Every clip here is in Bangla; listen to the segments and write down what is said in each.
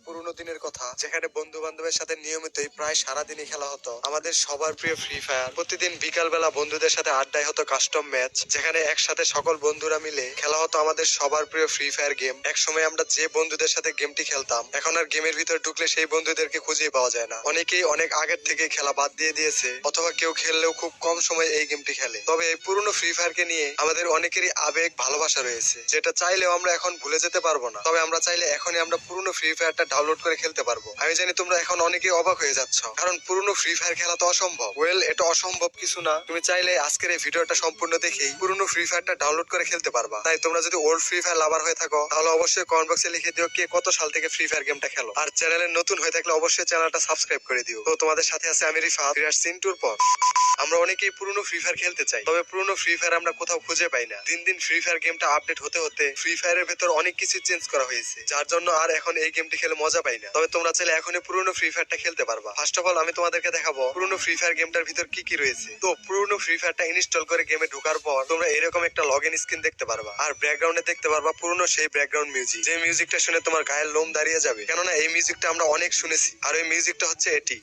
পুরোনো দিনের কথা, যেখানে বন্ধু বান্ধবের সাথে নিয়মিতই প্রায় সারাদিনই খেলা হতো আমাদের সবার প্রিয় ফ্রি ফায়ার। প্রতিদিন বিকাল বেলা বন্ধুদের সাথে আড্ডায় হতো কাস্টম ম্যাচ, যেখানে একসাথে সকল বন্ধুরা মিলে খেলা হতো আমাদের সবার প্রিয় ফ্রি ফায়ার গেম। এক সময় আমরা যে বন্ধুদের সাথে গেমটি খেলতাম, এখন আর গেমের ভিতর ঢুকলে সেই বন্ধুদেরকে খুঁজে পাওয়া যায় না। অনেকেই অনেক আগের থেকে খেলা বাদ দিয়ে দিয়েছে, অথবা কেউ খেললেও খুব কম সময় এই গেমটি খেলে। তবে এই পুরনো ফ্রি ফায়ারকে নিয়ে আমাদের অনেকেরই আবেগ ভালোবাসা রয়েছে, যেটা চাইলেও আমরা এখন ভুলে যেতে পারবো না। তবে আমরা চাইলে এখনই আমরা পুরনো ফ্রি ফায়ারটা ডাউনলোড করে খেলতে পারবো। আমি জানি তোমরা এখন অনেকেই অবাক হয়ে যাচ্ছ, কারণ পুরনো ফ্রি ফায়ার খেলা তো অসম্ভব। এটা অসম্ভব কিছু না। তুমি চাইলে আজকের এই ভিডিওটা সম্পূর্ণ দেখেই পুরনো ফ্রি ফায়ারটা ডাউনলোড করে খেলতে পারবা। তাই তোমরা যদি ওল্ড ফ্রি ফায়ার লাভার হয়ে থাকো, তাহলে অবশ্যই কমেন্ট বক্সে লিখে দিও কে কত সাল থেকে ফ্রি ফায়ার গেমটা খেলো। আর চ্যানেলে নতুন হয়ে থাকলে অবশ্যই চ্যানেলটা সাবস্ক্রাইব করে দিও। তো তোমাদের সাথে আছে আমি রিফাত। ফিরে আসছি ইন্টুর পর। আমরা অনেকেই পুরনো ফ্রি ফায়ার খেলতে চাই, তবে পুরনো ফ্রি ফায়ার আমরা কোথাও খুঁজে পাই না। দিন দিন ফ্রি ফায়ার গেমটা আপডেট হতে হতে ফ্রি ফায়ারের ভেতর অনেক কিছু চেঞ্জ করা হয়েছে, যার জন্য আর এখন এই গেমটি খেলে মজা পাই না। তবে তোমরা চাইলে এখনই পুরনো ফ্রি ফায়ারটা খেলতে পারবা। ফার্স্ট অফ অল আমি তোমাদেরকে দেখাবো পুরনো ফ্রি ফায়ার গেমটার ভিতর কি কি রয়েছে। তো পুরনো ফ্রি ফায়ারটা ইনস্টল করে গেমে ঢোকার পর তোমরা এরকম একটা লগ ইন স্ক্রিন দেখতে পারবা, আর ব্যাকগ্রাউন্ডে দেখতে পারবা পুরনো সেই ব্যাকগ্রাউন্ড মিউজিক, যে মিউজিকটা শুনে তোমার গায়ের লোম দাঁড়িয়ে যাবে, কেননা এই মিউজিকটা আমরা অনেক শুনেছি। আর ওই মিউজিকটা হচ্ছে এটি।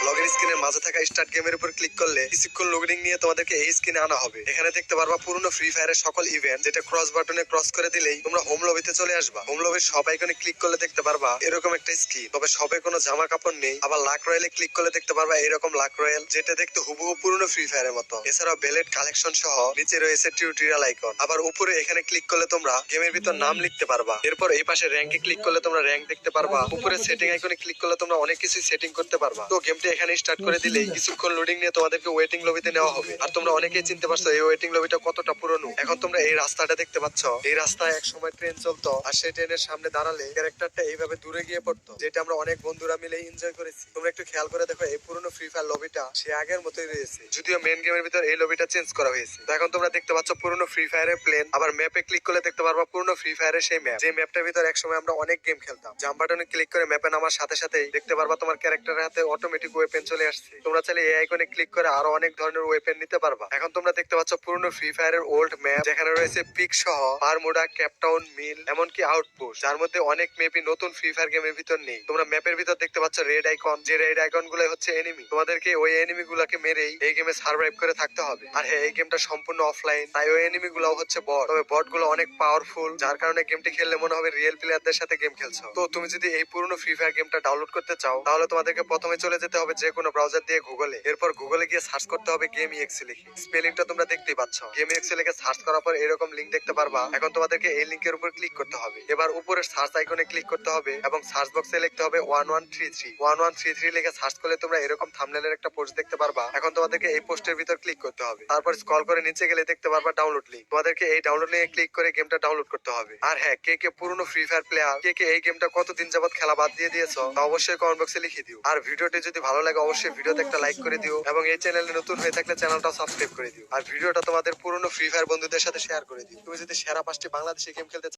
লগইন স্ক্রিনের মাঝে থাকা স্টার্ট গেমের উপর ক্লিক করলে কিছুক্ষণ লোডিং নিয়ে তোমাদেরকে এই স্ক্রিনে আনা হবে। এখানে দেখতে পারবা পুরনো ফ্রি ফায়ারের সকল ইভেন্ট, যেটা ক্রস বাটনে ক্রস করে দিলেই তোমরা হোম লবিতে চলে আসবা। হোম লবির সব আইকনে ক্লিক করলে দেখতে পারবা এরকম একটা স্ক্রিন, তবে সবে কোনো জামা কাপড় নেই। আবার লাক রয়েলে ক্লিক করলে দেখতে পারবা এরকম লাক রয়েল, যেটা দেখতে হুবহু পুরনো ফ্রি ফায়ারের মতো। এছাড়াও বেলেট কালেকশন সহ নিচে রয়েছে টিউটোরিয়াল আইকন। আবার উপরে এখানে ক্লিক করলে তোমরা গেমের ভিতর নাম লিখতে পারবা। এরপর এই পাশে র্যাঙ্কে ক্লিক করলে তোমরা র্যাঙ্ক দেখতে পারবা। উপরে সেটিং আইকনে ক্লিক করলে তোমরা অনেক কিছু সেটিং করতে পারবা। তো গেমটি এখানে স্টার্ট করে দিলেই কিছুক্ষণ লোডিং নিয়ে তোমাদেরকে ওয়েটিং লবিতে নেওয়া হবে। আর তোমরা অনেকেই চিনতে পারছো এই ওয়েটিং লবিটা কতটা পুরনো। এখন তোমরা এই রাস্তাটা দেখতে পাচ্ছ, এই রাস্তায় এক সময় ট্রেন চলতো, আর সেই ট্রেনের সামনে দাঁড়ালে ক্যারেক্টারটা এইভাবে দূরে গিয়ে পড়তো, যেটা আমরা অনেক বন্ধুরা মিলে এনজয় করেছি। তোমরা একটু খেয়াল করে দেখো, এই পুরনো ফ্রি ফায়ার লবিটা সে আগের মতোই রয়েছে, যদিও মেন গেমের ভিতর এই লবিটা চেঞ্জ করা হয়েছে। তো এখন তোমরা দেখতে পাচ্ছ পুরনো ফ্রি ফায়ারের প্লেন। আবার ম্যাপে ক্লিক করলে দেখতে পারবা পুরনো ফ্রি ফায়ারের সেই ম্যাপ, যে ম্যাপটার ভিতর এক সময় আমরা অনেক গেম খেলতাম। জাম্প বাটনে ক্লিক করে ম্যাপে নামার সাথে সাথেই দেখতে পারবা তোমার ক্যারেক্টারের হাতে অটোমেটিক ওয়েপেন চলে আসছে। তোমরা চাইলে এই আইকনে ক্লিক করে আরো অনেক ধরনের ওয়েপেন নিতে পারবা। এখন তোমরা দেখতে পাচ্ছ পুরনো ফ্রি ফায়ারের ওল্ড ম্যাপ, যেখানে রয়েছে পিক সহ বারমুডা, ক্যাপটাউন, মিল, এমনকি আউটপোস্ট, যার মধ্যে অনেক মেপি নতুন ফ্রি ফায়ার গেমের ভিতর নেই। তোমরা ম্যাপের ভিতর দেখতে পাচ্ছ রেড আইকন, যে রেড আইকন গুলো হচ্ছে এনিমি। তোমাদেরকে ওই এনিমি গুলাকে মেরেই এই গেমে সার্ভাইভ করে থাকতে হবে। আর হ্যাঁ, এই গেমটা সম্পূর্ণ অফলাইন, তাই ওই এনিমি গুলো হচ্ছে বট। তবে বট গুলো অনেক পাওয়ারফুল, যার কারণে গেমটি খেললে মনে হবে রিয়েল প্লেয়ারদের সাথে গেম খেলছো। তো তুমি যদি এই পুরনো ফ্রি ফায়ার গেমটা ডাউনলোড করতে চাও, তাহলে তোমাদেরকে প্রথমে চলে যেতে হবে যে কোনো ব্রাউজার দিয়ে গুগলে। এরপর গুগলে গিয়ে সার্চ করতে হবে গেম ইএক্সি লিখে। স্পেলিংটা তোমরা দেখতেই পাচ্ছ। গেম ইএক্সি লিখে সার্চ করার পর এরকম লিংক দেখতে পারবা। এখন তোমাদেরকে এই লিংকের উপর ক্লিক করতে হবে। এবার উপরের সার্চ আইকনে ক্লিক করতে হবে এবং সার্চ বক্সে লিখতে হবে 1133 লিখে সার্চ করলে তোমরা এরকম থাম্বনেলের একটা পোস্ট দেখতে পারবা। এখন তোমাদেরকে এই পোস্টের ভিতর ক্লিক করতে হবে। তারপর স্ক্রল করে নিচে গেলে দেখতে পারবা ডাউনলোড লিংক। তোমাদেরকে এই ডাউনলোড লিংকে ক্লিক করে গেমটা ডাউনলোড করতে হবে। আর হ্যাঁ, কে কে পুরনো ফ্রি ফায়ার প্লেয়ার, কে কে এই গেমটা কতদিন যাবত খেলা বাদ দিয়ে দিয়েছো, তা অবশ্যই কমেন্ট বক্সে লিখে দিও। আর ভিডিওটি যদি ভালো লাগে অবশ্যই ভিডিওতে একটা লাইক করে দিও, এবং এই চ্যানেলে নতুন হয়ে থাকলে চ্যানেলটা সাবস্ক্রাইব করে দিও। আর ভিডিওটা তোমাদের পুরনো ফ্রি ফায়ার বন্ধুদের সাথে শেয়ার করে দিও। তুমি যদি সেরা 5টি বাংলাদেশি গেম খেলতে